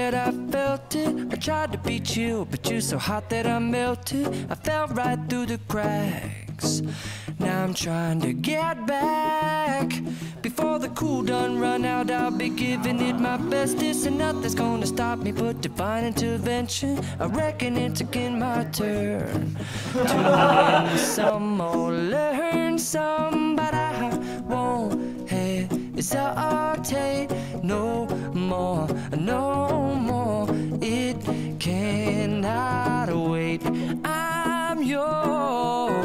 that I felt it. I tried to be chill, but you're so hot that I melted. I fell right through the cracks. Now I'm trying to get back. Before the cool done run out, I'll be giving it my bestest, and nothing's gonna stop me but divine intervention. I reckon it's again my turn to win some or learn some, but I won't hesitate no more, no more. It cannot wait. I'm yours.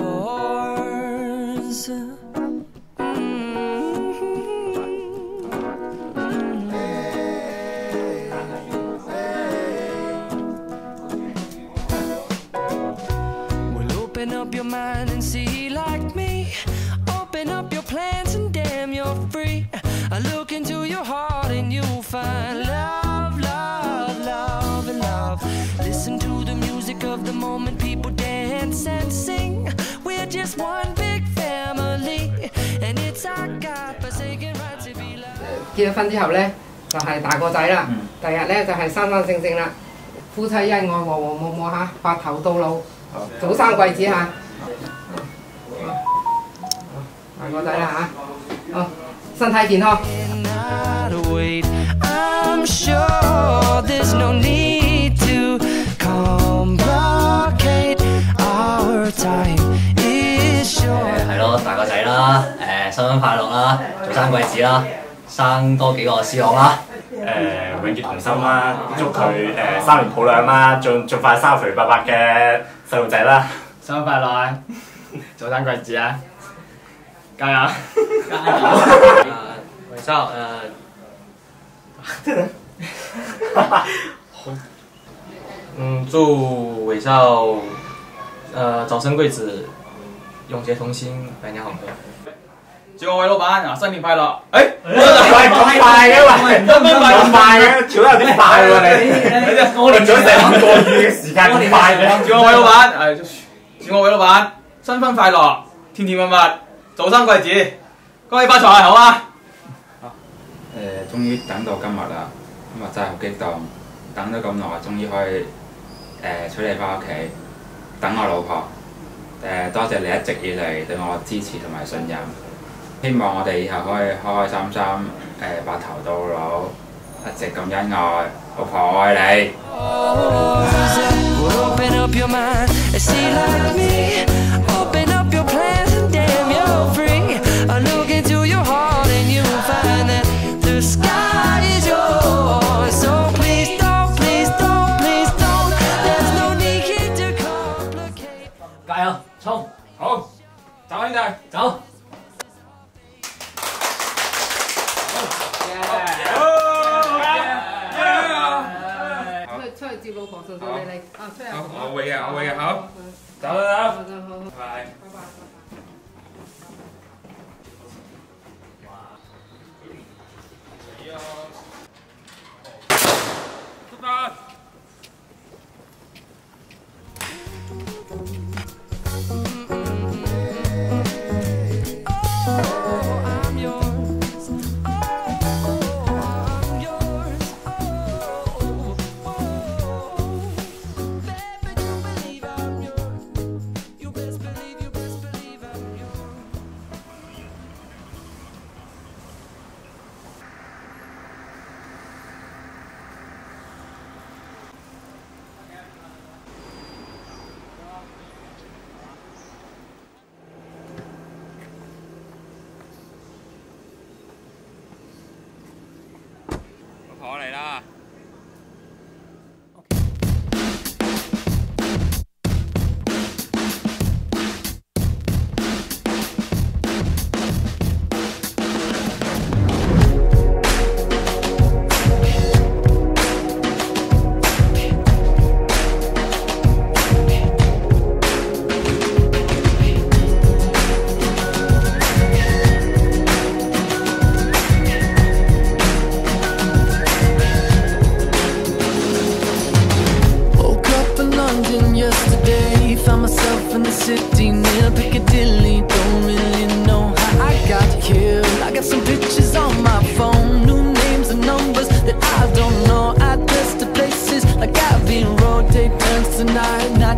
Well, open up your mind and see like me. Open up your plans and damn, you're free. I look into your heart and you'll find love, love, love, and love. Listen to the music of the moment, people dance and sing. We're just one big family, and it's our God-forsaken right to be loved. 結咗婚之後咧，就係大個仔啦。第日咧就係生生性性啦，夫妻恩愛，和和睦睦嚇，白頭到老，早生貴子嚇。大個仔啦嚇，好，身體健康。I'm sure there's no need to complicate our time is short。係咯，大個仔啦，新婚快樂啦，早生貴子啦，生多幾個師郎啦。永結同心啦，祝佢3年抱兩啦，盡快生肥白白嘅細路仔啦。新婚快樂啊！早生貴子啊！加油！加油！韦少祝韦少早生貴子，永結同心，百年好合。祝各位老闆啊，新年快樂！喂，咁快嘅喂，咁快嘅，跳得有啲快喎你，我哋咗成個月嘅時間咁快嘅。祝各位老闆祝各位老闆新婚快樂，甜甜蜜蜜，早生貴子，恭喜發財，好啊！終於等到今日啦，今日真係好激動，等咗咁耐，終於可以娶你翻屋企，等我老婆。多謝你一直以嚟對我支持同埋信任，希望我哋以後可以開開心心白頭到老，一直咁恩愛，老婆愛你。The sky is yours, so please don't, please don't, please don't. There's no need to complicate. 加油，衝！好，走兄弟，走！出去接老婆順順利利啊！出去。我會嘅，我會嘅，好，走啦走，拜拜。出發！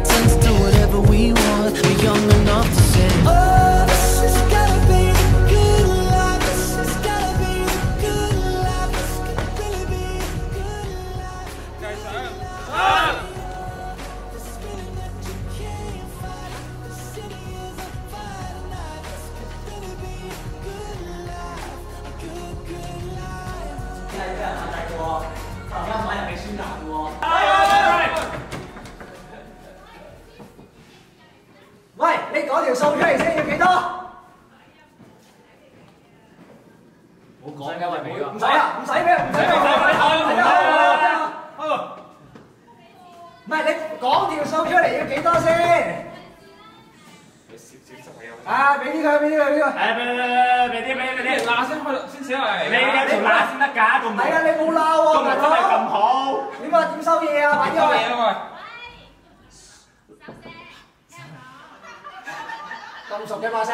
pretend to do whatever we want. We're young enough to say, oh, this has gotta be the good life. This has gotta be the good life. This could really be the good life. This feeling that you can't fight. The city is on fire tonight. This could really be a good life. A good, good life. 而家買人哋選擇嘅喎。喂，你講條數出嚟先，要幾多？冇講㗎，喂，唔使啊，唔使俾，唔使俾，唔係你講條數出嚟要幾多先？啊！俾啲佢，俾啲佢，俾啲佢。俾啲，嗱先寫嚟。你有條罅先得㗎，咁。係啊，你冇罅喎，大佬。真係咁好。點啊？點收嘢啊？快啲去。咁熟嘅把聲。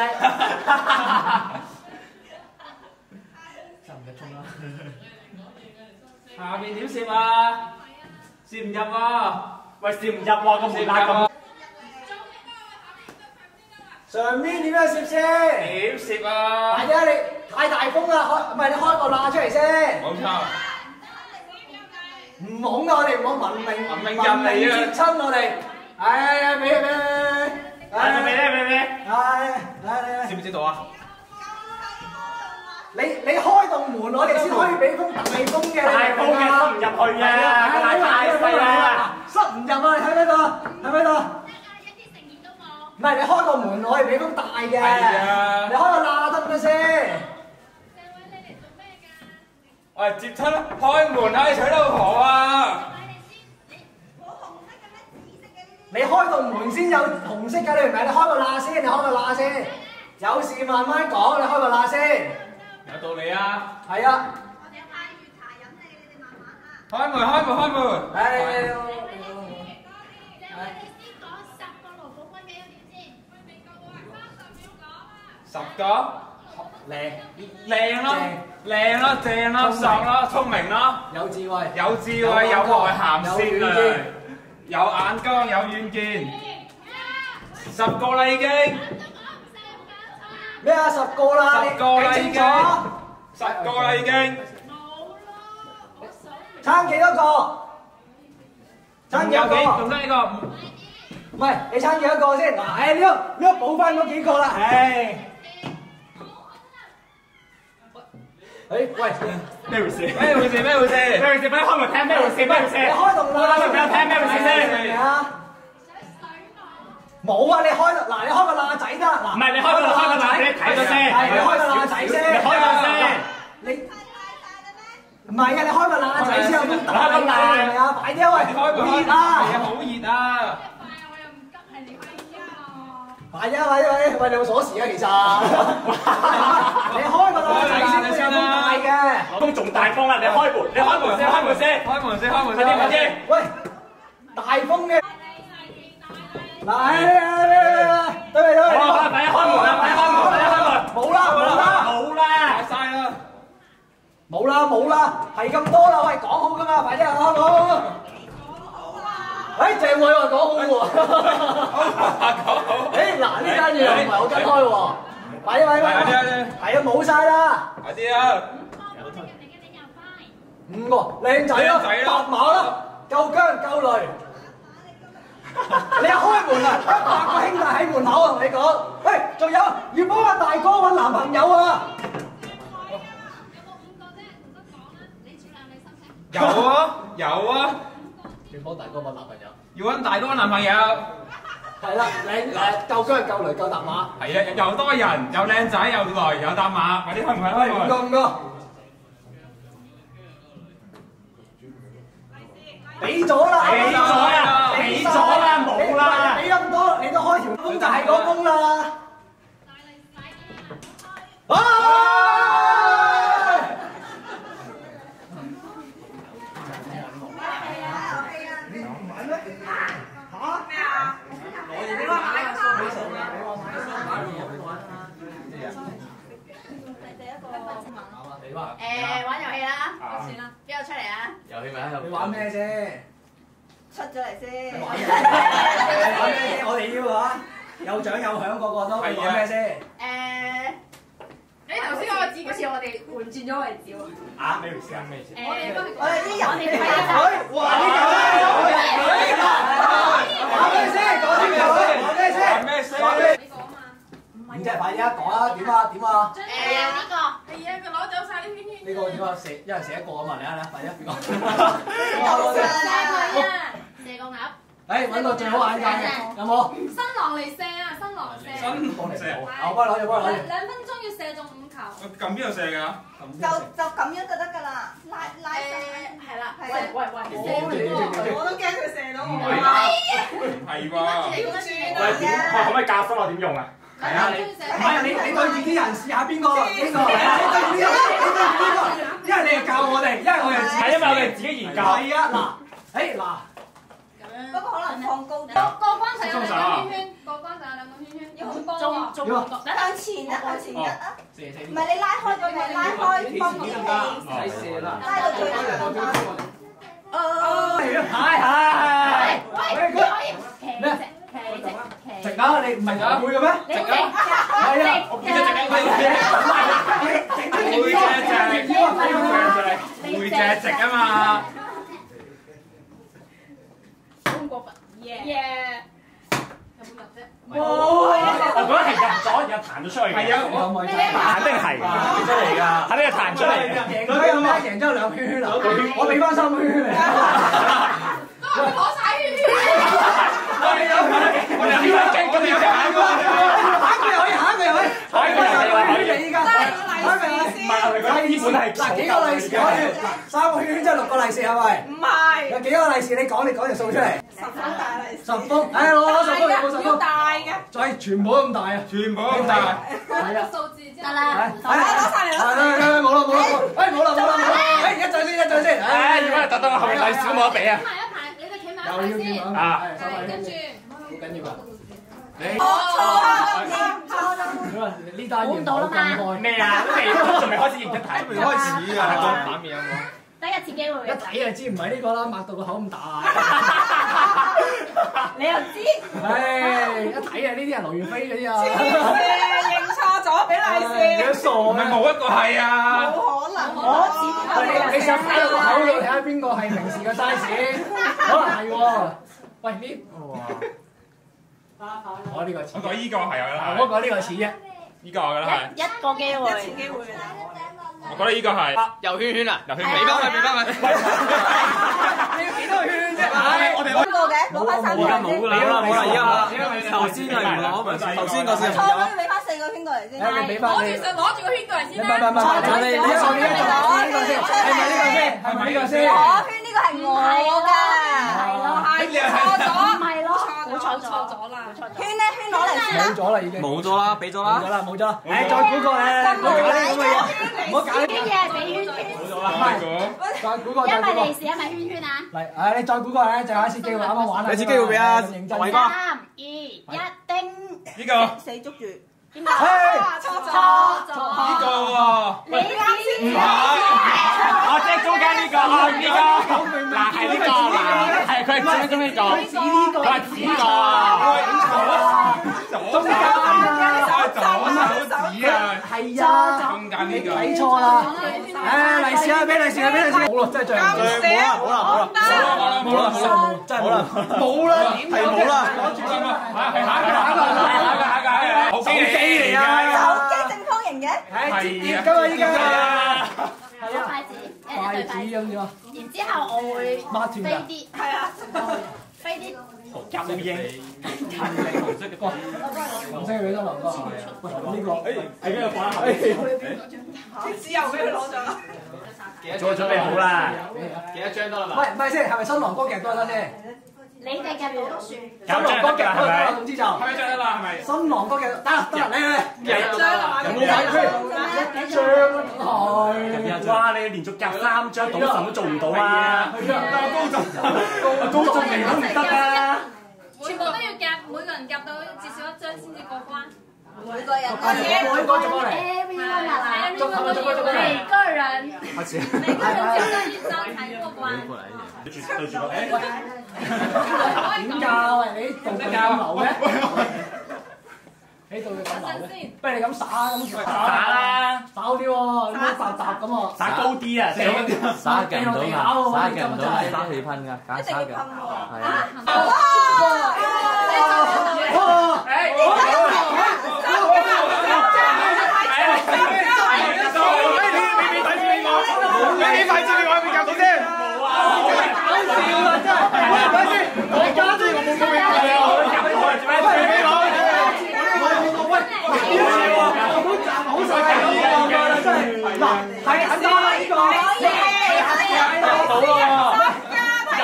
收唔入鐘啦。下面點攝啊？攝唔入喎。喂，攝唔入喎，個門罅咁。上面點樣攝先？點攝啊？大姐，你太大風啦，唔係你開個罅出嚟先。冇錯。唔懵啊！我哋唔好文明人嚟啊！接親我哋。係俾。知唔知道啊？你開棟門，我哋先可以俾風大風嘅。大風嘅塞唔入去啊！太細啦，塞唔入啊！你睇唔睇到？睇唔睇到？唔係你開個門，我係俾風大嘅。你開個罅得唔得先？社會你嚟做咩㗎？喂，接親啦！開門啊！你娶老婆啊！你開道門先有紅色㗎，你明唔明？你開個罅先，你開個罅先。有事慢慢講，你開個罅先。有道理啊！係啊。我哋派月茶飲你哋慢慢嚇。開門！10個，靚啦，正啦，實啦，聰明啦，有智慧，有內涵先啊，有眼光，有遠見，10個啦已經。咩啊？10個啦，10個啦已經，10個啦已經。撐幾多個？撐幾多個？仲爭幾個？唔係，你撐幾多個先？嗱，呢個補翻嗰幾個啦，喂，咩回事？咩回事？快啲開門聽咩回事？你開棟啦，俾我聽咩回事先？冇啊！你開個罅仔得嗱。唔係你開個罅仔，你睇咗先。係你開個罅仔先。你開咗先。你唔係啊！你開個罅仔先有風大㗎，係咪啊？快啲啊！喂，好熱啊！係啊，好熱啊！快啲啊！喂，你有鎖匙啊？其實你開個罅仔先先有風大嘅。風仲大風啦！你開門先。快啲！喂，大風嘅。嗱，對，好啦，快啲開門啦！冇啦，冇啦，係咁多啦，喂，講好噶嘛，快啲啊，開門。喂，鄭偉話講好喎。嗱，呢間嘢又唔係好跟開喎，快啲，係啊，冇晒啦。快啲啊！5個靚仔咯，搭馬咯，夠姜夠雷。你一開門啊，8個兄弟喺門口啊，同你講，喂，仲有要幫阿大哥揾男朋友啊！有啊！要幫大哥揾男朋友。要揾大哥揾男朋友。係啦，夠姜夠雷夠搭馬。係啊，又多人，又靚仔，又雷，又搭馬，快啲開門！5個。俾咗啦，冇啦，俾咁多你都開條風大個風啦。玩遊戲啦，算啦，邊個出嚟啊？遊戲咪喺度。你玩咩啫？出出咗嚟先。我哋要啊，有獎有響，個個都講咩先？你頭先嗰個字好似我哋換轉咗位置喎。啊？咩意思啊？咩意思？我哋啲人哋睇下。哇！呢嚿講咩先？講咩先？咁即係快啲講啊！點啊？點啊？呢個係啊，佢攞走晒啲圈圈。呢個點啊？射一人射一個啊嘛！你睇快啲講。射個鴨。誒，揾個最好眼鏡嘅，有冇？新郎嚟射啊！新郎射。新郎射。我幫你攞，幫你攞。 2分鐘要射中5球。撳邊度射㗎？就咁樣就得㗎啦，拉係啦。係喂，我都驚佢射到我。唔係喎。喂，點？可唔可以教翻我點用啊？係啊，你唔係你對住啲人試下邊個？邊個？係啊，你對住啲人，你對住邊個？因為你係教我哋，因為我哋係因為我哋自己研究。係啊，嗱，嗱。 不過可能放高啲。過關就有2個圈圈，過關就有2個圈圈，要好幫喎。向前一，向前一啊！唔係你拉開佢，係拉開幫佢哋，拉到最後。係。咩？直啊！你唔係會嘅咩？直啊！係啊！我見到直背脊直啊嘛！ 咁過分，耶！有冇入啫？冇，我覺得係入咗，又彈咗出去嘅。係啊，肯定係出嚟㗎，肯定係彈出嚟嘅。贏咗有咩？贏咗2圈圈啊！我俾翻3個圈圈嚟。都係攞曬圈圈。我哋有驚，我哋有驚下一個又可以，下一個又可以，下一個又可以。依家唔係，我哋覺得呢本係嗱幾個利是可以？3個圈圈即係6個利是係咪？唔係。有幾個利是？你講條數出嚟。 10封大利是。10封，唉，攞10封，有冇10封？大嘅。再全部都咁大啊！全部都咁大。係啊。數字得啦。攞晒嚟啦！冇啦，冇啦，一陣先。唉，如果係特登後面利是都冇得比啊！一排，你哋企埋一排先。啊。跟住。好緊要啊！ 錯呢單嘢冇咁開咩啊？都仲未開始認真睇，未開始啊！個版面有冇？得一次機會。一睇就知唔係呢個啦，擘到個口咁大。你又知？唉，一睇啊，呢啲係劉元飛嗰啲啊。認錯咗，俾利是。你傻啊！冇一個係啊！冇可能，你試下擺落個口度睇下邊個係平時嘅 size， 可能係喎。喂，呢哇！ 我呢個似，我覺得依個係啊，我覺得呢個似啫，依個我覺得係一個機會，一次機會。我覺得依個係又圈圈啦，又圈俾翻佢，俾翻佢。你要幾多個圈啫？我哋邊個嘅？攞翻3個先。冇啦，而家頭先係唔攞，頭先嗰時錯咗，要俾翻4個圈過嚟先。你俾翻你。攞住個圈過嚟先啦。唔係，你呢個先，係咪呢個先？係咪呢個先？我圈呢個係我㗎。係咯，係錯咗，唔係咯，錯咗啦。圈咧，圈攞嚟先啦。冇咗啦，已經。冇咗啦，俾咗啦，冇咗啦。誒，再估個咧，唔好搞呢咁嘅嘢，唔好搞呢啲嘢，俾圈圈。冇咗啦，再估個，一咪利是，一咪圈圈啊！嚟，你再估個咧，就有一次機會，啱啱玩啦。你次機會俾啊，認真。偉哥。3、2、1，叮！呢個。死捉住。邊個？錯咗。呢個喎。你知？唔係。我即係中間呢個，呢個。嗱係呢個，嗱係佢係中呢個。佢係指呢個啊。中間係啊，中間呢個睇錯啦！誒，利是啊，俾利是啊，俾利是！冇啦，真係最後冇啦，真係冇啦，冇啦，係冇啦，攞住先啊！係下一個，手機嚟啊！手機正方形嘅，係折疊㗎嘛依家，係啊，筷子，筷子咁樣。然之後我會飛啲，係啊，飛啲。 夾到英，紅色嘅光，紅色嘅俾多劉哥。喂，呢個喺邊度放啊？只有俾佢攞咗啦。做準備好啦，幾多張得啦嘛？喂，唔係先，係咪新郎哥夾多得先？你哋夾到都算。新郎哥夾多得，總之就。開張得啦，係咪？新郎哥夾得嚟嚟。幾張啊？有冇買出一張係。哇！你連續夾3張，賭神都做唔到啊！高進嚟都唔得啊！全部都要夾，每個人夾到至少1張先至過關。每個人。每個做過嚟。每个人開始。每個人只有一張才過關。點教啊？你道具咁流嘅？你道具咁流嘅？不如你咁耍咁耍啦，耍好啲喎，你唔好雜雜咁喎。耍高啲啊！耍夾唔到㗎，耍夾唔到，一定要噴㗎，揀耍嘅。係啊。你幾快知你我邊夾到先？冇啊！搞笑啊！真係，喂，等先，我加啲我冇冇俾你啊！夾到我做咩？俾我！喂，好細嘅真係，嗱，係緊啲啦呢個，到啦，有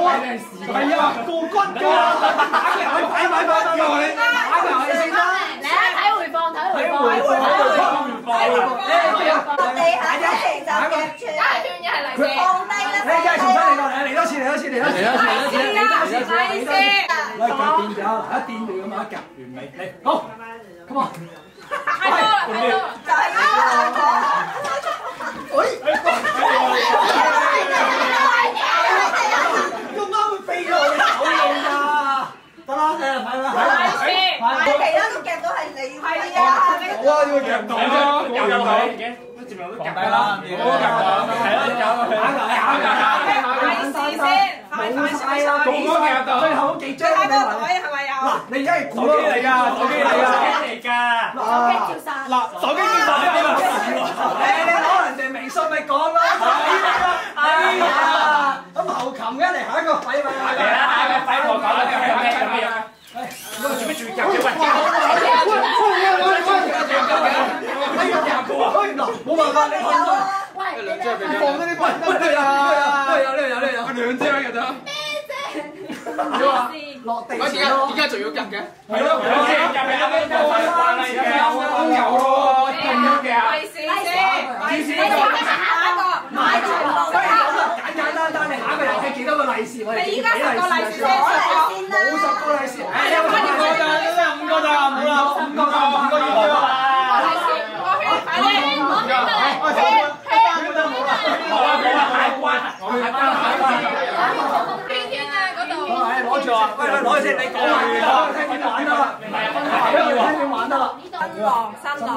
啊，係啊，過骨㗎，打嘅可以擺你打嘅可以先啦。嚟啊！睇回放，睇回放。地下一齊就夾住，放低啦。你一係重新嚟過嚟，嚟多次。嚟掂咗，一掂住咁啊，夾完尾，嚟，好 ，come on。太多啦！就係咁。咁啱會飛落你手度㗎，得啦，快啦，其他都夾到係你，係啊，好啊，要夾到啊，夾到，接埋都夾低啦，係咯，最後幾張你係咪有？嗱，你而家係手機嚟㗎，手機嚟㗎。嗱，手機叫晒你攞人哋微信咪講咯。哎呀，咁後琴嘅嚟下一個廢咪。嚟啦，下一個廢我講啦，係咩啊？做咩仲夾嘅？冇辦法，你放咗啲棍啊！有，兩張嘅咋？落地點解仲要夾嘅？係咯，夾都有咯，咁樣嘅。利是，買全部。簡單，你下一個遊戲幾多個利是？我哋依家10個利是先，冇10個利是。5個咋，冇啦，5個要咗啦。攞住啊！喂，攞去先，你講埋，聽點玩得啦？聽點玩得啦？新郎，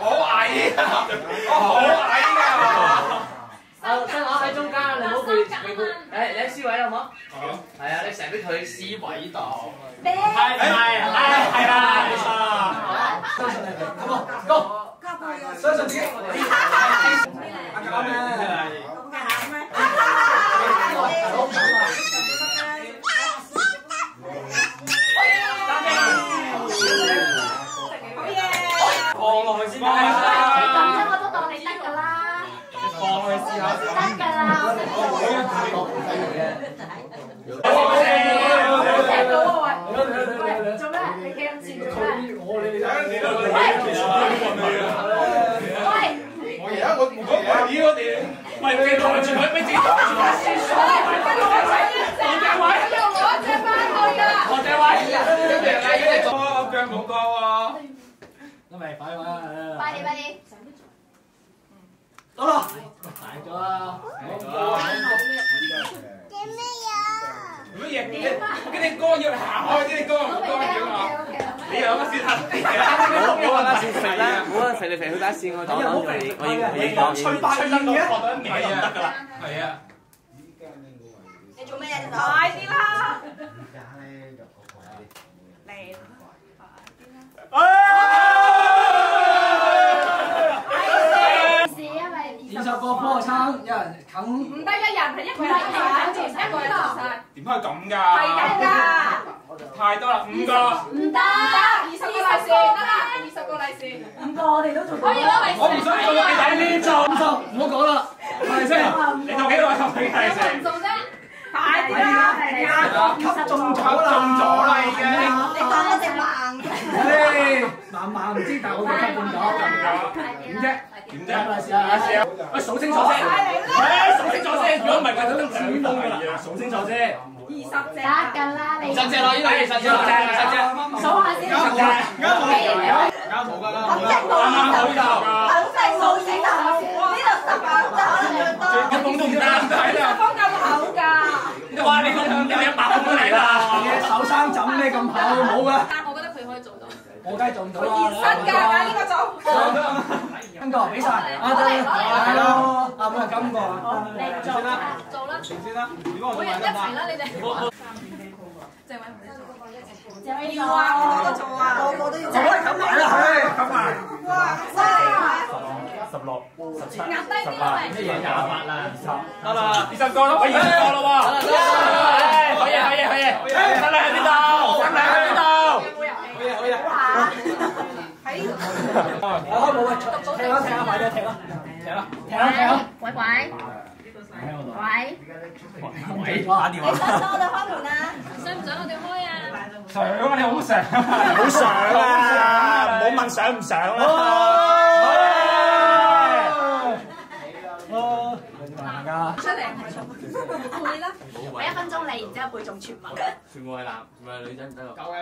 好矮啊！我好矮㗎！新郎喺中間，你唔好背。誒，你喺 C 位好唔好？係啊，你成日俾佢 C 位度。係啦，冇錯。咁啊，Go！相信自己。阿媽咩？放落去先啦。咁啫，我都當你得㗎啦。放落去試下。得㗎啦。做咩？你企咁前做咩？喂！我而家我哋，喂，你抬住佢，俾自己抬住佢。腳冇高喎。咁咪快啲，得啦，大咗啦，乜嘢？嗰啲歌要行開啲，啲歌唔該點啊？你兩個先行。冇啊，先肥啦，冇啊，肥嚟肥去打線我擋住你，我吹白煙嘅，係啊，得㗎啦，係啊。你做咩嘢？快啲啦！嚟啦！20個波撐，有人啃。唔得一人，係一個人做晒，一個人做晒。點可以咁㗎？係㗎。太多啦，5個。唔得，20個利是得啦，20個利是。5個我哋都做。可以攞利是。我唔想做，你睇呢做，唔好講啦，係咪先？你做幾多位合理係先？唔做啫。快啲啦！吸中咗啦已經。你當我隻盲嘅。盲唔知，但係我哋吸中咗。點啫？點啫？喂，數清楚先。數清楚先。如果唔係，佢都2封㗎啦。數清楚先。20隻。得㗎啦，你。20隻咯，呢度20隻，數下先。啱搞冇㗎啦，肯定冇意頭，肯定冇意頭，呢度10萬就可能最多。一封都唔啱睇啊！封咁厚㗎。哇！你個100封都嚟啦！你手生枕咩咁厚冇㗎？但我覺得佢可以做到。我梗係做唔到啦。現身㗎呢個做。今個俾曬，係咯，咁啊今個做啦，做啦，先啦，如果我每人一齊啦，你哋。鄭偉雄要啊，個個做啊，個個都要。就可以冚埋啦，係冚埋。哇！犀利啊16、17、壓低啲啦，乜嘢28啦，20得啦，20個咯，可以20個咯喎，可以，得啦喺邊度？得啦喺邊度？可以。喺呢度。開冇啊！踢啦，快啲踢啦！喂，打電話。你想我哋開門啊？想唔想我哋開啊？想啊！你好想，好想啊！唔好問想唔想啦。出嚟背啦，俾1分鐘你，然之後背誦全文。全部係男，唔係女仔唔得喎。各位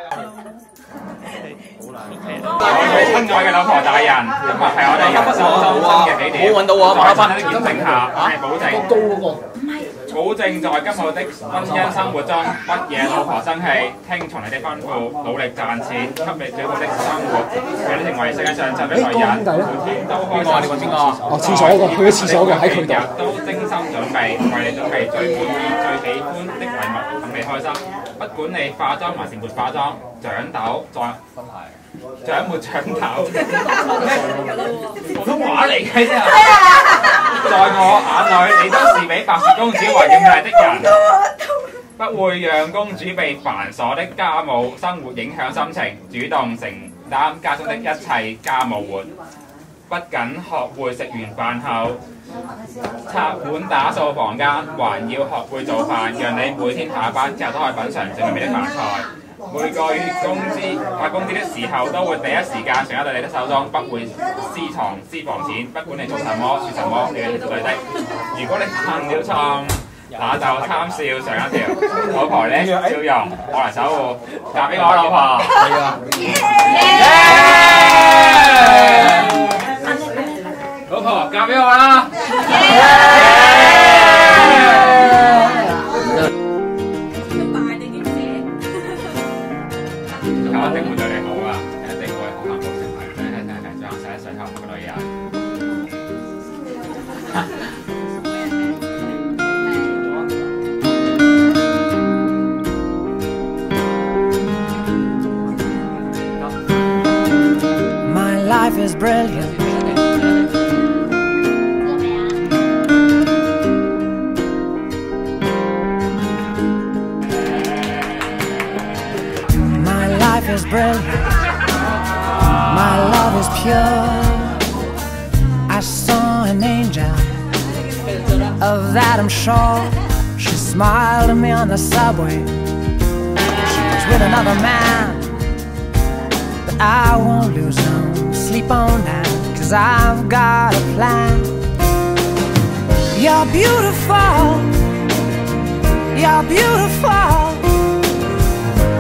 親愛嘅老婆大人，今日係我哋人生中嘅起點。冇揾到喎，馬在呢檢定下，我係保證，保證在今後的婚姻生活中，不惹老婆生氣，聽從你的吩咐，努力賺錢，給你最好的生活，讓你成為世界上最美女人，每天都開心。邊個？哦，廁所嗰個，去咗廁所嘅喺佢度。日都精心準備，為你準備最滿意、最喜歡的禮物，等你開心。不管你化妝還是沒化妝，長痘再長沒長頭，普通話嚟嘅啫。在我眼裏，你都是比白雪公主還豔麗的人，不會讓公主被繁瑣的家務生活影響心情，主動承擔家中的一切家務活。不僅學會食完飯後擦碗打掃房間，還要學會做飯，讓你每天下班之後都可以品嚐最美味的飯菜。每個月發工資的時候，都會第一時間掌握到你的手中，不會私房錢。不管你做什麼說什麼，你係絕對的。如果你犯了錯，那就貪笑上一條。老婆呢，笑容我來守護，嫁俾我老婆。老婆嫁俾我啦！我一定會對你好啊！一定會好幸福成為最後11歲幸福嘅女人。My life is brilliant. Is brilliant. My love is pure. I saw an angel, of that I'm sure. She smiled at me on the subway. She was with another man, but I won't lose no sleep on that, 'cause I've got a plan. You're beautiful. You're beautiful.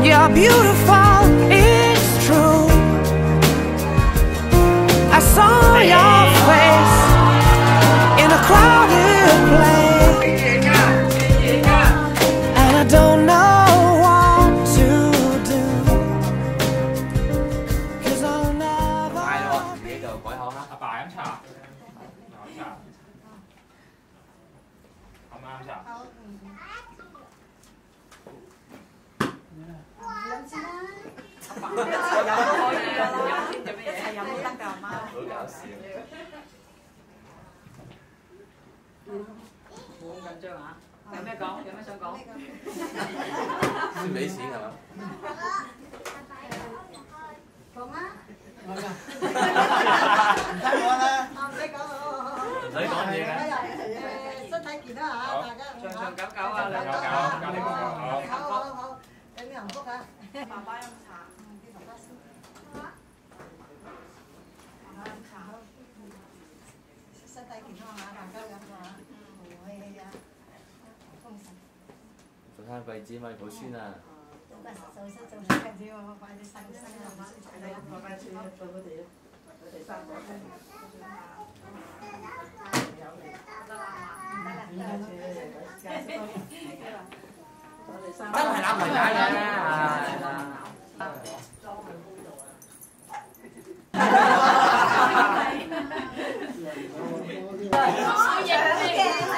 You're beautiful, it's true. I saw your face in a crowded place, and I don't know what to do, 'cause I'll never. 自己就改口啦。阿爸飲茶，飲茶，阿媽飲茶。一齊飲都可以㗎啦，一齊飲都得㗎，阿媽。好搞笑。好緊張啊！有咩講？有咩想講？先俾錢係嘛？講啊！唔使講啦。唔使講咯。唔使講嘢嘅。身體健康嚇，大家。長長久久啊，兩個家庭幸福。好，有啲幸福啊！爸爸飲茶。身體健康嚇，大家飲嚇。係啊，豐盛。早餐貴子咪抱孫啊！真係攬埋架嘅。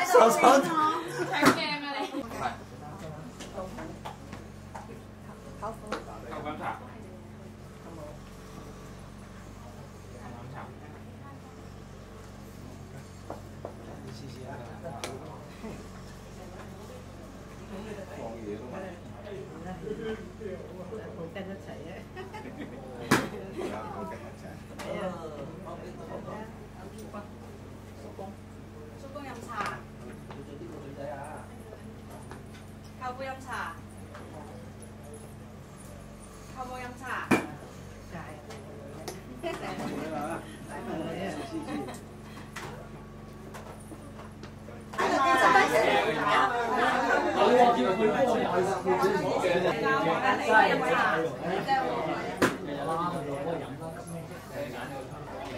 手手搶鏡啊你！扣緊茶。跟一齊啊！叔公飲茶，舅父飲茶，舅母飲茶。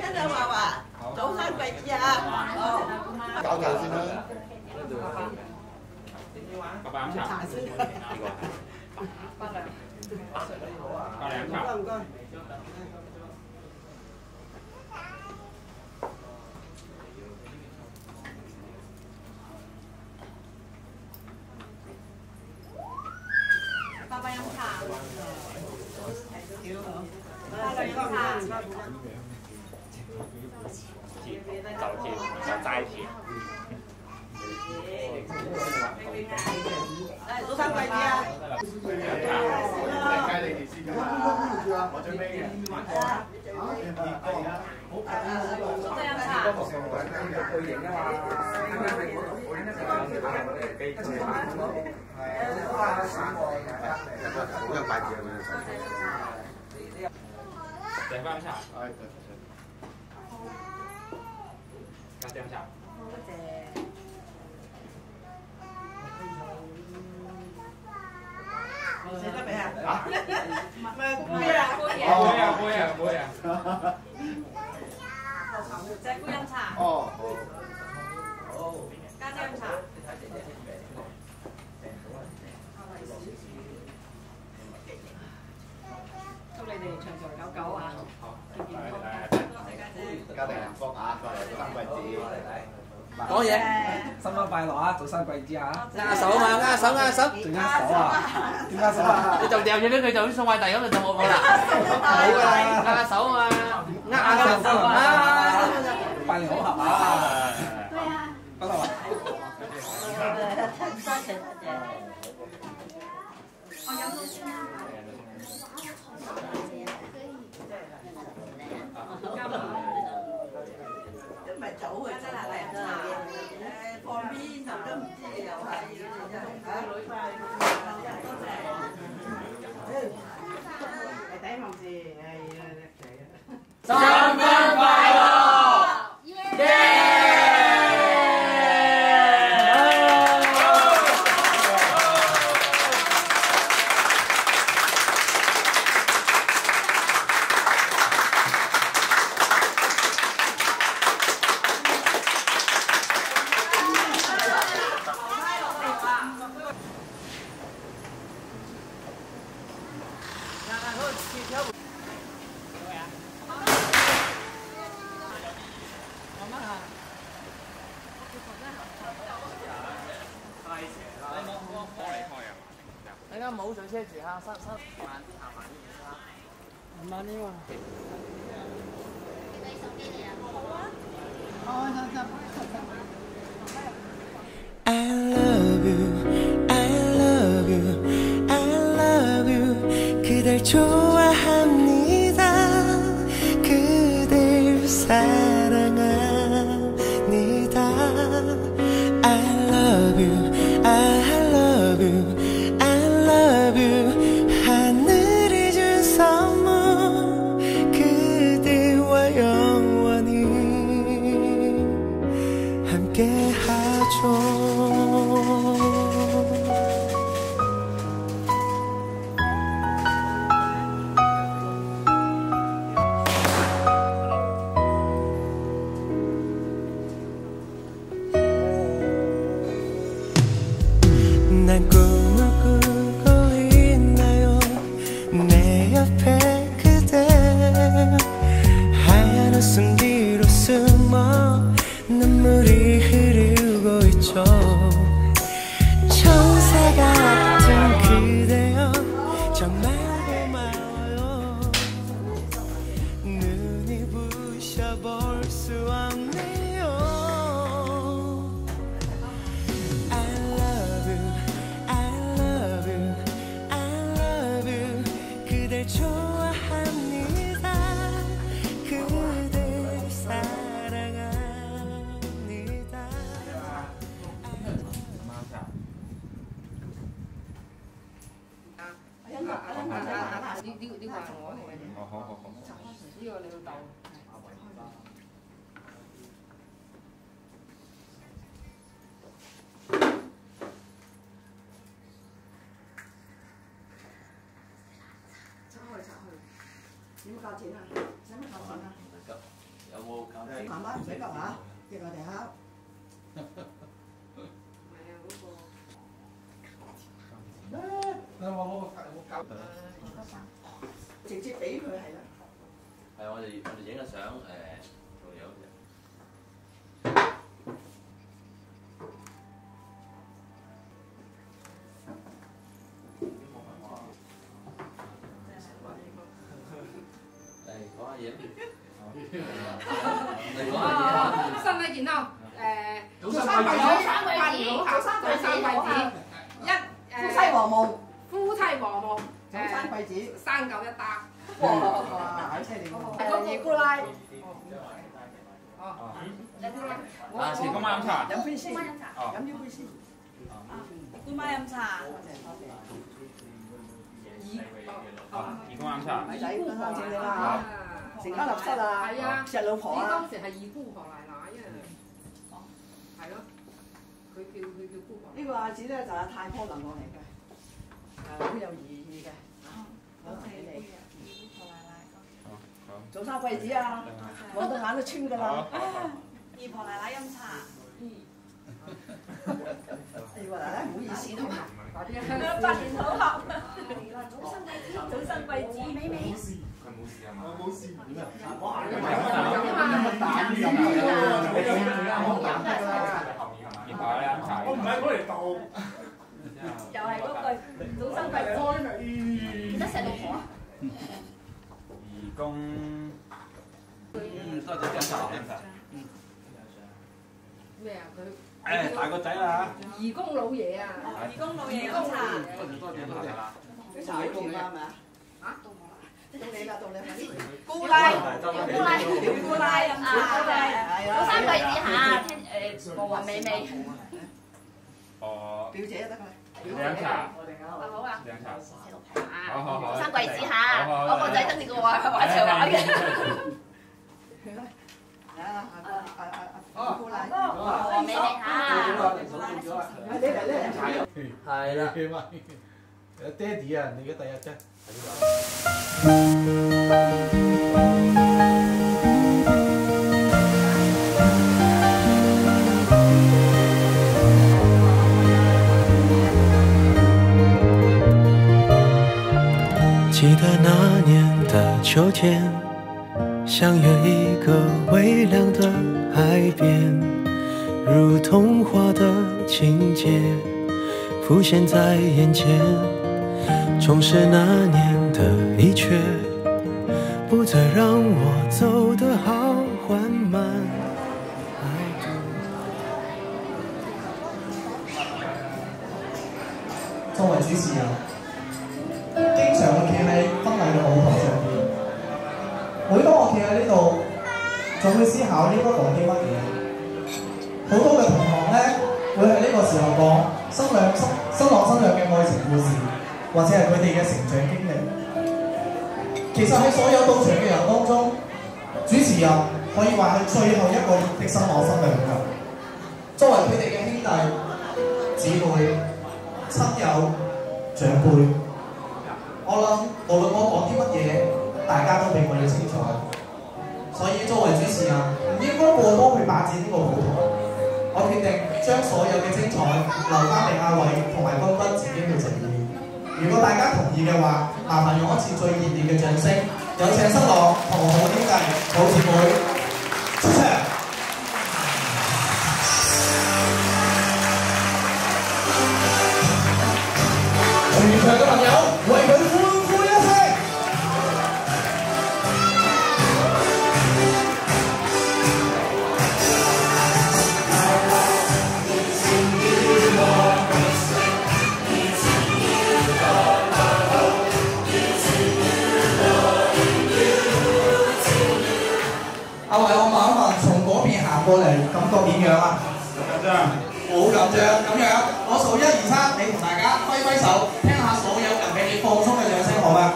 跟住話早生貴子啊！搞頭先啦。爸爸飲茶。過嚟飲茶。唔該。爸爸飲茶。爸爸飲茶。就甜就齋甜。早生貴子啊！計你哋先㗎嘛，我最尾嘅。叔仔飲茶。對型啊嘛，好有快節啊！訂翻茶。家姐飲茶。多謝。寫得未啊？咩杯啊？杯啊！姐夫飲茶。哦。家姐飲茶。祝你哋長長久久啊！健健康康。家庭幸福啊！過嚟生貴子。講嘢，新年快樂啊！早生貴子啊！握手啊嘛，握手握手。仲握手啊？點握手啊？你就掉住俾佢就好似送快遞咁就冇啦。冇㗎啦。握手啊嘛，握下手啊！拜年好合啊！對啊。不錯啊！我飲到先啦。唔係早嘅，真係嚟飲茶。放邊頭都唔知你又係真係嚇。多謝。第一行字，哎呀，叻仔啊！新年快樂！耶！你啱冇上車住嚇，慢慢啲啦。慢啲喎。俾手機你啊！好啊。I love you, I love you, I love you. 그댈 좋아합니다. 그댈 사랑합니다. I love you, I love you, I love you. 하늘이 준 선물 그대와 영원히 함께 난 꿈을 꾸고 있나요 내 옆에 그대 하얀 웃음 뒤로 숨어 눈물이 흐르고 있죠 천사 같은 그대여 정말 고마워요 눈이 부셔볼 수 없네요 I love you, I love you, I love you 그댈 좋아합니다 그댈 사랑합니다呢個係我嚟嘅。好。呢個你老豆。拆開。有冇價錢啊？使乜價錢啊？有冇價錢？慢慢唔使急嚇，益我哋考。直接俾佢係啦。係我哋影個相做樣嘅。嚟講下嘢。嚟講下嘢啊！身體健康早生貴子，夫妻和睦，早生貴子，生狗一打。哇！喺車嚟喎。尼姑拉。啊，前今晚飲茶。飲杯先，飲咗杯先。姑媽飲茶。二公飲茶。仔仔，多謝你啦嚇，成家立室啊，係啊，錫老婆啊。你當時係二姑婆奶奶啊。係咯，佢叫姑婆。呢個阿子咧就係太坡能落嚟嘅，好有意義嘅。好俾你。早生貴子啊！望到眼都穿㗎啦。二婆奶奶飲茶。二婆奶奶唔好意思都百年好合。早生貴子，美美。佢冇事係嘛？我冇事。點啊？我唔係攞嚟鬥。又係嗰句早生貴子。記得錫老婆啊！義工。多謝飲茶。咩啊？佢。誒，大個仔啦嚇。義工老爺啊！義工老爺飲茶。多謝啦。啲茶好甜啊，係咪啊？嚇，到我啦。到你啦，到你。姑奶飲茶，早生貴子嚇，聽和和美美。哦。表姐得㗎啦。飲茶。好啊。飲茶。好。早生貴子嚇，我個仔跟住我玩一齊玩嘅。姑奶。和美美嚇。係啦。爹哋啊，你嘅第日啫。记得那年的秋天，相约一个微凉的海边，如童话的情节浮现在眼前。重拾那年的一切，不再让我走得好缓慢。作為主持人，經常會企喺婚禮嘅舞台上邊。每當我企喺呢度，就會思考應該講啲乜嘢。好多嘅同行咧，會喺呢個時候講新郎新娘嘅愛情故事，或者係佢哋嘅成長經歷。其實喺所有到場嘅人當中，主持人可以話係最後一個認識新郎新娘㗎。作為佢哋嘅兄弟、姊妹、親友、長輩，我諗無論我講啲乜嘢，大家都比我哋清楚。所以作為主持人，唔應該過多去霸佔呢個舞台。我我決定將所有嘅精彩留翻俾阿偉同埋君君自己去呈現。如果大家同意嘅話，麻煩用一次最熱烈嘅掌聲，有請新郎同好兄弟、好姊妹出場。全場嘅朋友為佢歡呼一聲！阿偉，我問一問，從嗰邊行過嚟，感覺點樣啊？緊張，好緊張。咁樣，我數1、2、3，你同大家揮揮手，聽下所有人俾你放鬆嘅掌聲，好嗎？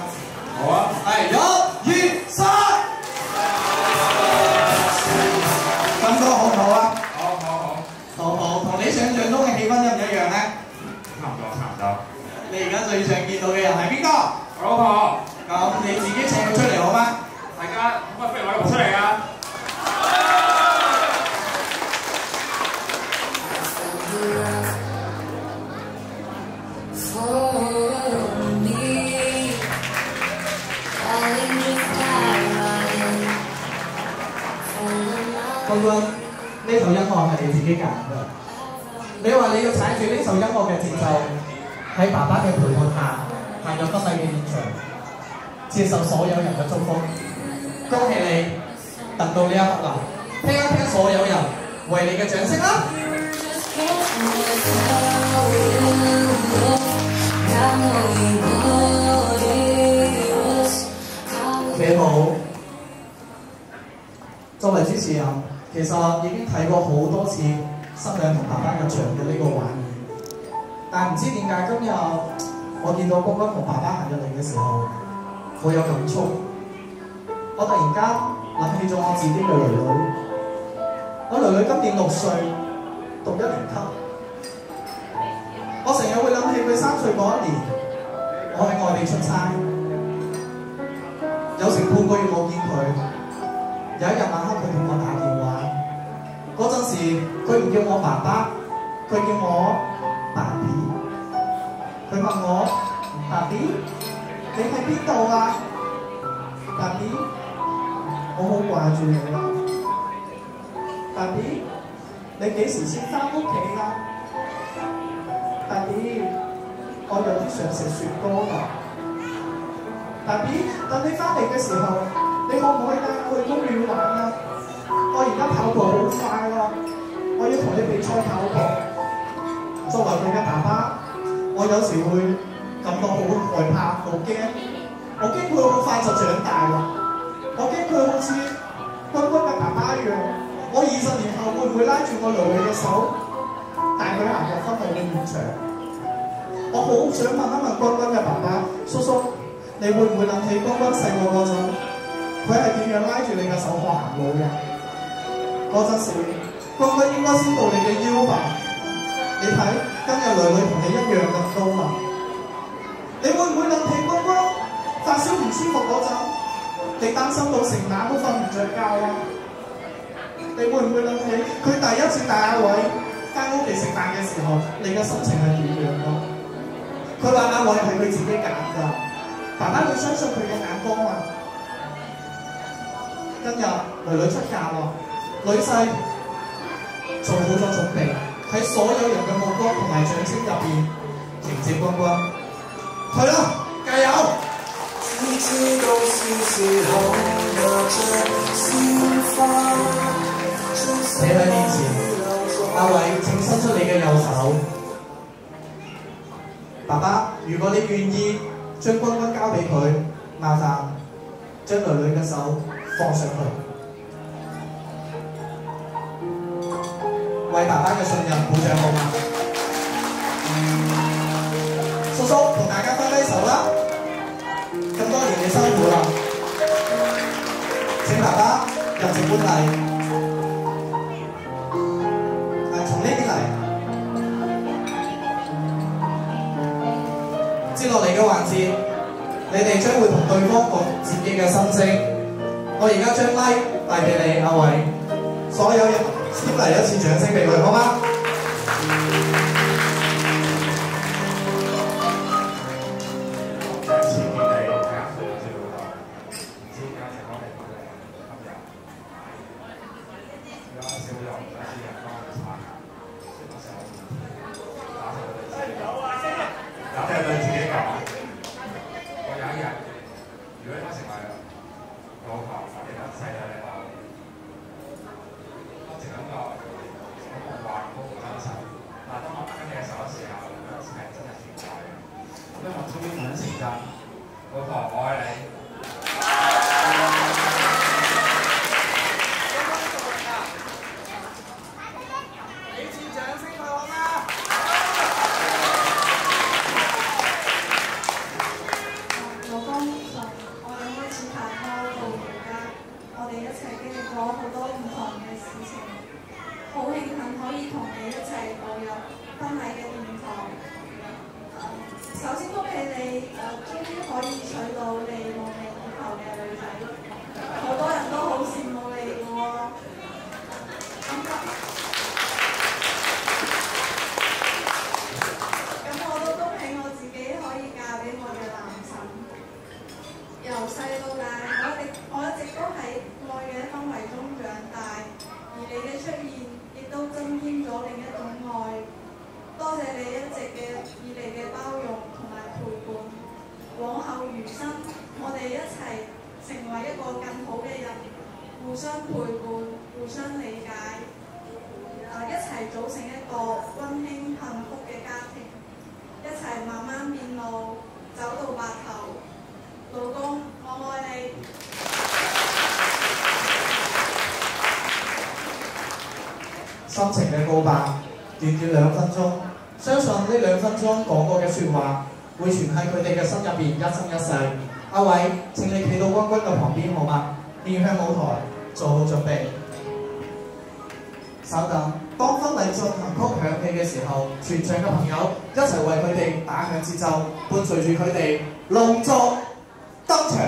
好啊。係1、2、3。感覺好唔好啊？好，同你想象中嘅氣氛一唔一樣咧？差唔多。你而家最想見到嘅人係邊個？我老婆。咁你自己請佢出嚟好嗎？大家可唔可以不如我老婆出嚟啊？君君，呢首音樂係你自己揀㗎。你話你要踩住呢首音樂嘅節奏，喺爸爸嘅陪伴下行入婚禮嘅現場，接受所有人嘅祝福。恭喜你等到呢一刻啦！聽一聽所有人為你嘅掌聲啦！幾好。作為主持人，其實已經睇過好多次新娘同爸爸入場嘅呢個畫面，但唔知點解今日我見到君君同爸爸行入嚟嘅時候，好有感觸。我突然間諗起咗我自己嘅囡囡，我囡囡今年6歲，讀1年級。我成日會諗起佢3歲嗰一年，我喺外地出差，有成半個月冇見佢。有一日晚黑，佢同我打電話，嗰陣時佢唔叫我爸爸，佢叫我爸比。佢問我：爸比，你喺邊度啊？爸比，我好掛住你啦。爸比，你幾時先返屋企啊？爸比，我有啲想食雪糕㗎。爸比，等你返嚟嘅時候，你可唔可以帶我去公園玩啊？我而家跑步好快啊，我要同你比賽跑步。作為佢嘅爸爸，我有時會感到好害怕、好驚。我驚佢好快就長大啦，我驚佢好似君君嘅爸爸一樣。我20年後會唔會拉住我囡囡嘅手，帶佢行入婚禮嘅現場？我好想問一問君君嘅爸爸，叔叔，你會唔會諗起君君細個嗰陣？佢係點樣拉住你嘅手學行路嘅？嗰陣時，君君應該先到你嘅腰吧？你睇，今日囡囡同你一樣咁高啦。你會唔會諗起君君發燒唔舒服嗰陣，你擔心到成晚都瞓唔着覺啊？你會唔會諗起佢第一次帶阿偉翻屋企食飯嘅時候，你嘅心情係點樣咯？佢話阿偉係佢自己揀㗎，爸爸會相信佢嘅眼光啊！今日囡囡出嫁咯，女婿做好咗準備，喺所有人嘅目光同埋掌聲入邊迎接君君。去啦，加油！你喺面前，阿偉請伸出你嘅右手。爸爸，如果你願意將君君交俾佢，麻煩將囡囡嘅手放上去，為爸爸嘅信任鼓掌好嗎？叔叔同大家揮揮手啦！咁多年你辛苦啦，請爸爸入席觀禮。從呢邊嚟，接落嚟嘅環節，你哋將會同對方講自己嘅心聲。我而家將咪帶俾你，阿偉，所有人先嚟一次掌聲俾佢，好嗎？深情嘅告白，短短2分鐘，相信呢2分鐘講過嘅説話，會存喺佢哋嘅心入邊一生一世。阿偉，請你企到君君嘅旁邊好嗎？面向舞台，做好準備。稍等，當婚禮進行曲響起嘅時候，全場嘅朋友一齊為佢哋打響節奏，伴隨住佢哋隆重登場。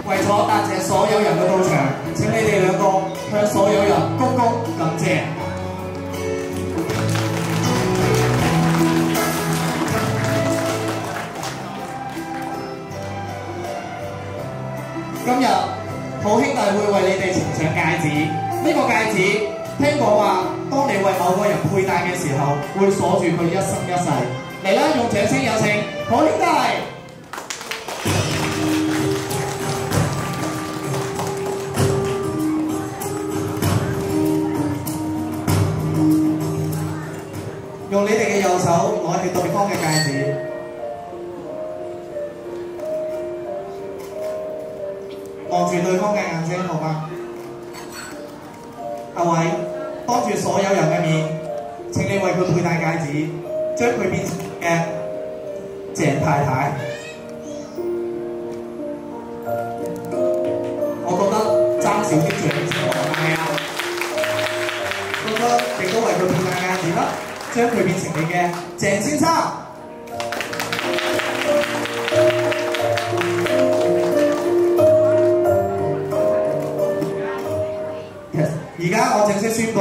為咗答謝所有人嘅到場，請你哋2個向所有人鞠躬感謝。今日好兄弟會為你哋呈上戒指，呢個戒指聽講話，當你為某個人佩戴嘅時候，會鎖住佢一生一世。嚟啦，用掌聲有請好兄弟！用你哋嘅右手攞起對方嘅戒指，望住對方嘅眼睛，好嗎？阿偉，當住所有人嘅面，請你為佢佩戴戒指，將佢變成嘅鄭太太。我覺得爭少啲獎先係咪啊？覺得亦都為佢佩戴戒指啦。將佢變成你嘅鄭先生。而家我正式宣布，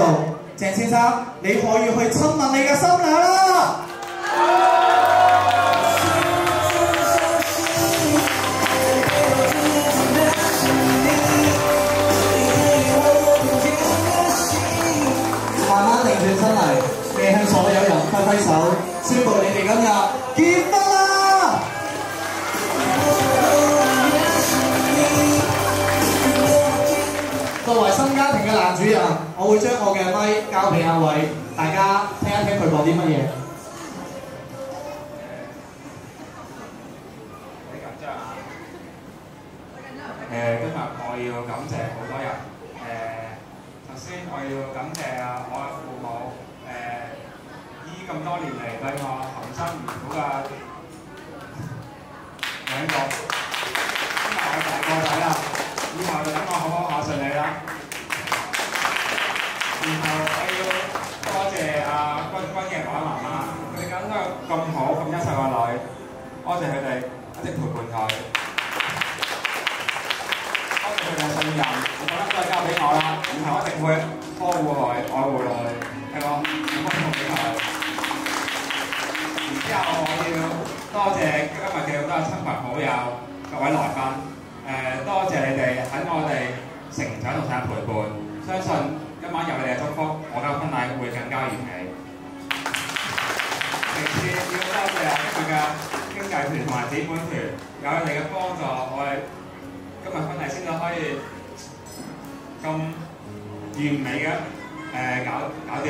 鄭先生，你可以去親吻你嘅新娘啦！慢慢擰轉身嚟。向所有人揮揮手，宣布你哋今日結婚啦！作為新家庭嘅男主人，我會將我嘅咪交俾阿偉，大家聽一聽佢講啲乜嘢。今日我要感謝好多人，首首先我要感謝我嘅父母，依咁多年嚟對我含辛茹苦嘅養育。今日我大個仔啦，以後就等我好好孝順你啦。然後我要多謝君君嘅爸爸媽媽，佢哋揀咗咁好咁優秀嘅女，多謝佢哋一直陪伴佢。佢嘅信任，我覺得都係交俾我啦。以後一定會呵護佢、愛護佢，係我咁樣送俾佢。然之後我要多謝今日嘅咁多親朋好友、各位來賓，多謝你哋喺我哋成長路上陪伴。相信今晚有你哋嘅祝福，我嘅婚禮會更加完美。其次要多謝今日嘅經濟團同埋資本團，有你哋嘅幫助，我哋今日婚禮先至可以咁完美嘅搞掂。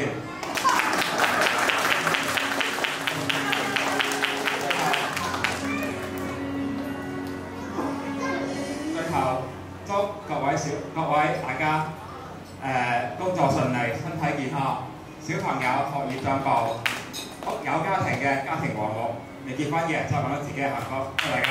最後祝各位大家工作順利，身體健康，小朋友學業進步，有家庭嘅家庭和睦，未結婚嘅再揾到自己嘅幸福。祝大家！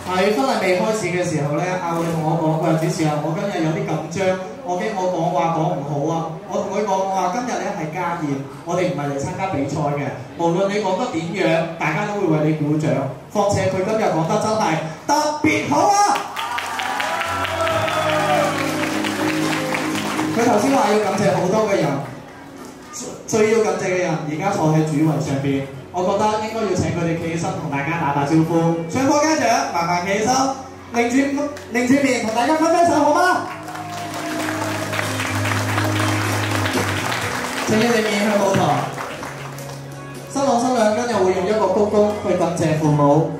喺婚禮未開始嘅時候咧，阿會同我講，佢話主持人，我今日有啲緊張，我驚我講話講唔好啊！我同佢講，我話今日咧係家宴，我哋唔係嚟參加比賽嘅，無論你講得點樣，大家都會為你鼓掌。況且佢今日講得真係特別好啊！佢頭先話要感謝好多嘅人，最要感謝嘅人而家坐喺主位上邊。我覺得應該要請佢哋企起身同大家打打招呼。雙方家長，麻煩企起身，擰住面同大家揮揮手好嗎？請你哋面向舞台。新郎新娘今日會用一個鞠躬去感謝父母。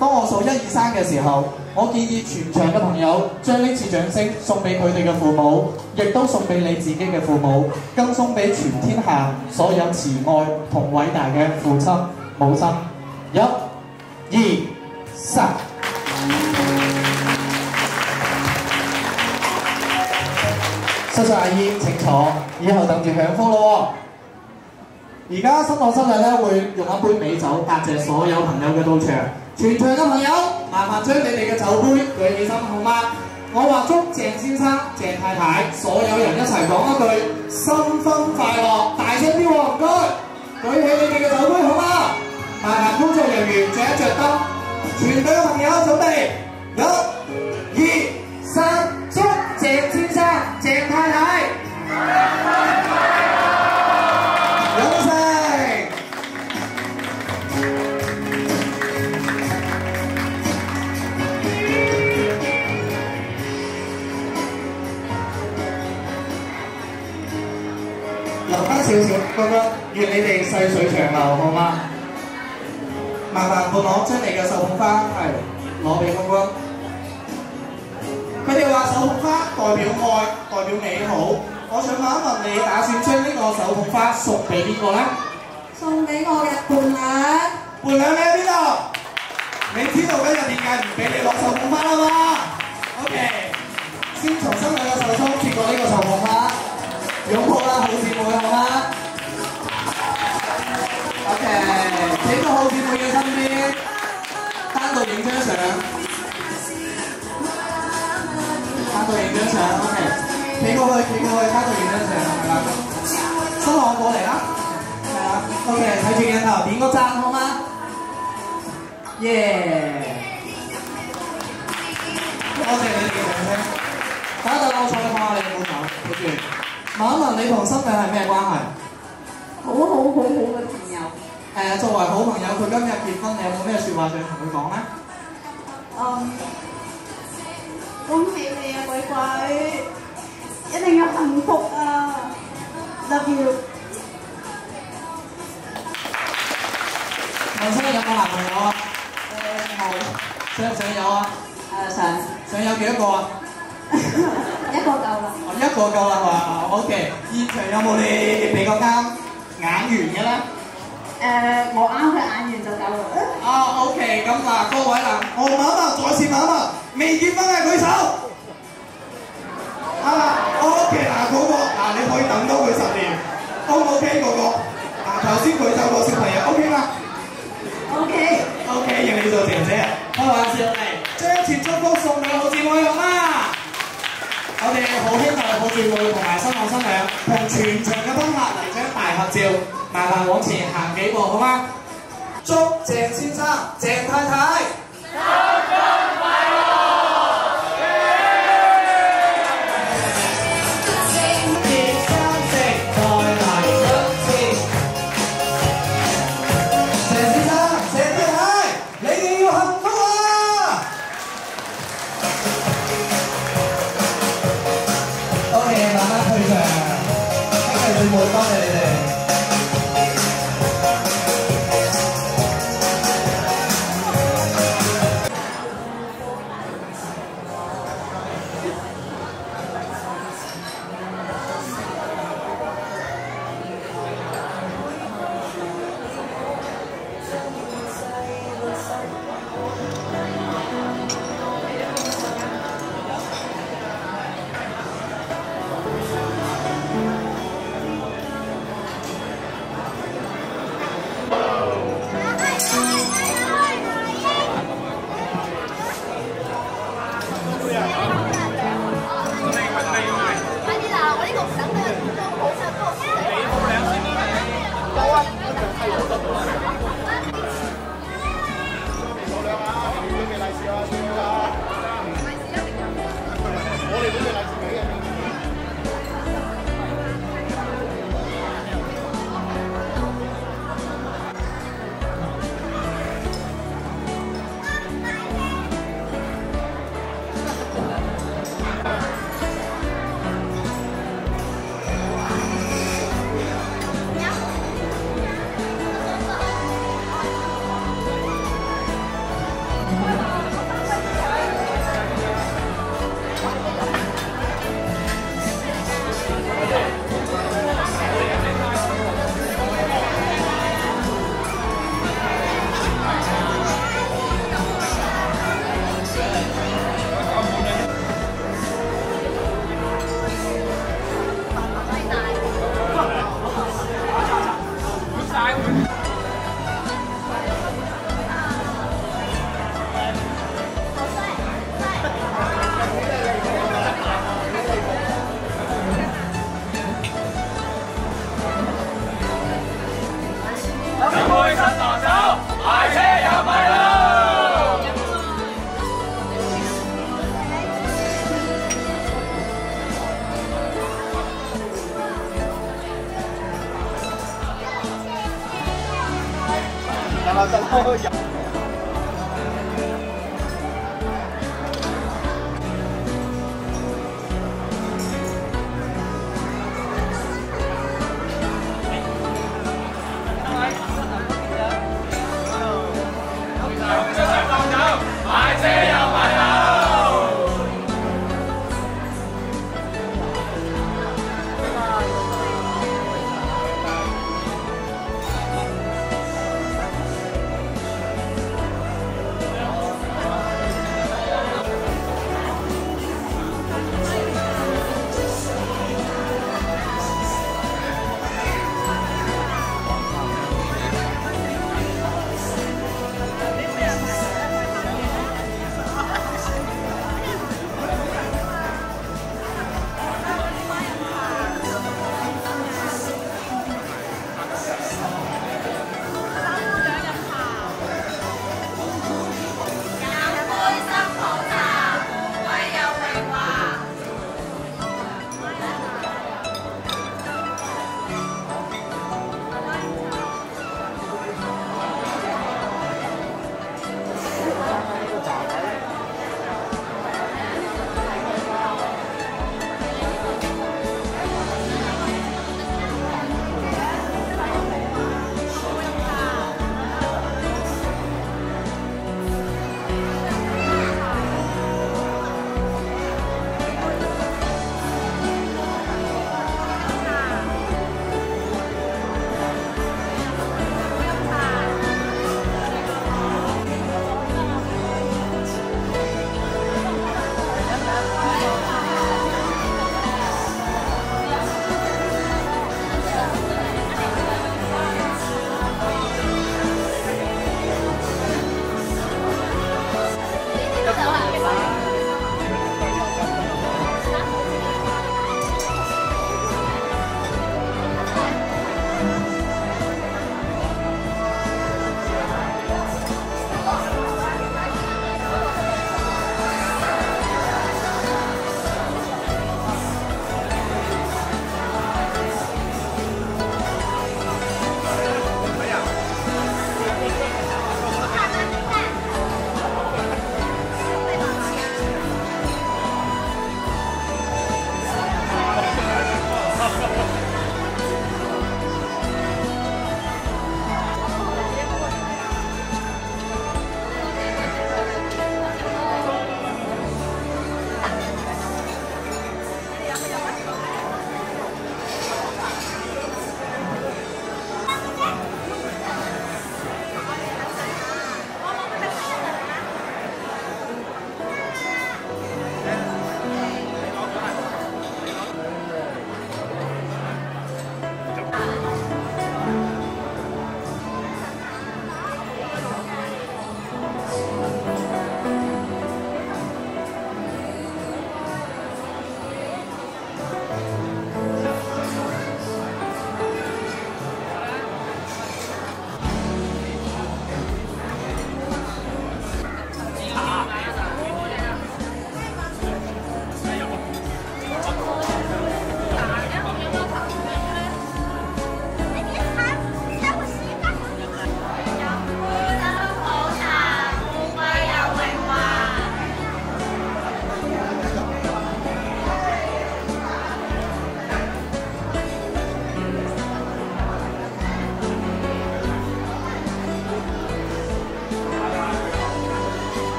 當我數1、2、3嘅時候，我建議全場嘅朋友將呢次掌聲送俾佢哋嘅父母，亦都送俾你自己嘅父母，更送俾全天下所有慈愛同偉大嘅父親母親。1、2、3。叔叔阿姨請坐，以後等住享福咯喎！而家新郎新娘咧會用一杯美酒答謝所有朋友嘅到場。全場嘅朋友，麻煩將你哋嘅酒杯舉起身好嗎？我話祝鄭先生、鄭太太所有人一齊講一句新婚快樂，大聲啲喎，唔該！舉起你哋嘅酒杯好嗎？麻煩工作人員着一着燈，全隊嘅朋友準備，1、2、3，祝鄭先生、鄭太太有聲。留翻少少，哥哥，願你哋細水長流，好嗎？麻煩伴我將你嘅手捧花攞俾君君。佢哋話手捧花代表愛，代表美好。我想問一問你，打算將呢個手捧花送俾邊個咧？送俾我嘅伴娘。伴娘你喺邊度？你知道今日點解唔俾你攞手捧花啦嘛 ？OK， 先從新娘嘅手中接過呢個手捧花。擁抱啦，好姊妹好嗎 ？OK， 企到好姊妹嘅身邊，單獨影張相，單獨影張相 ，OK， 企過去，單獨影張相，係啦。新郎過嚟啦，係啦 ，OK， 睇住鏡頭，點個讚好嗎？耶！多謝你哋嘅掌聲，打到我坐你放下你嘅舞台，記住。問一問你同新娘係咩關係？好嘅朋友。作為好朋友，佢今日結婚，你有冇咩説話想同佢講咧？恭喜你啊，鬼鬼！一定要幸福啊 ！Love you。問新有冇男朋友啊？冇。想有啊？想有幾多個啊？一個夠啦。一個夠啦嘛 ，OK。現場有冇你比較啱眼緣嘅咧？我啱佢眼緣就夠啦。OK， 咁嗱，各位嗱，我問一問，再次問一問，未結婚嘅舉手。OK 嗱，嗰個你可以等多佢10年，O 唔 OK 嗰個？頭先舉手個小朋友 OK 嗎 ？OK， 認你做姐姐，開玩笑嚟，將錢祝福送俾好姊妹用啦！我哋好兄弟、好姊妹同埋新郎新娘同全場嘅賓客嚟張大合照，麻煩往前行幾步好嗎？祝鄭先生、鄭太太新春快樂！多謝你哋。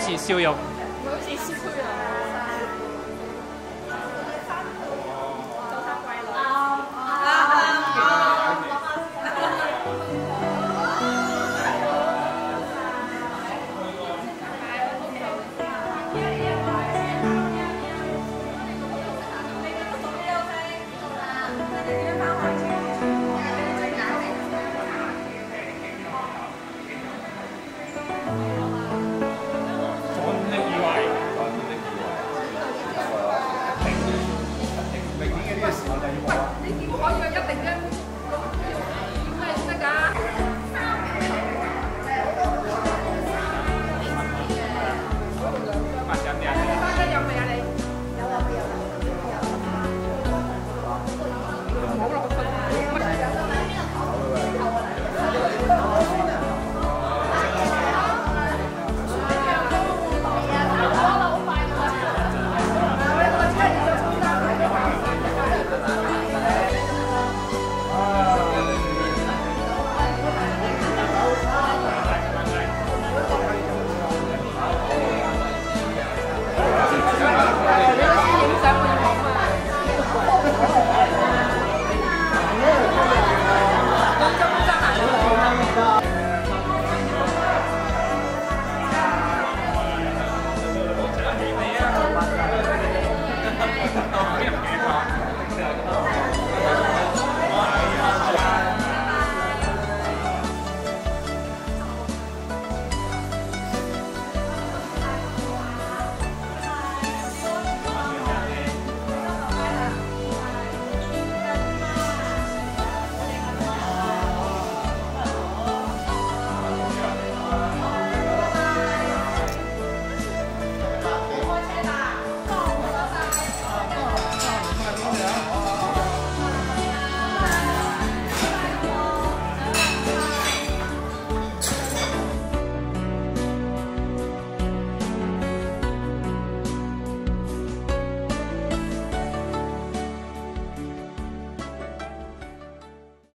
似燒肉。好似燒肉。啱。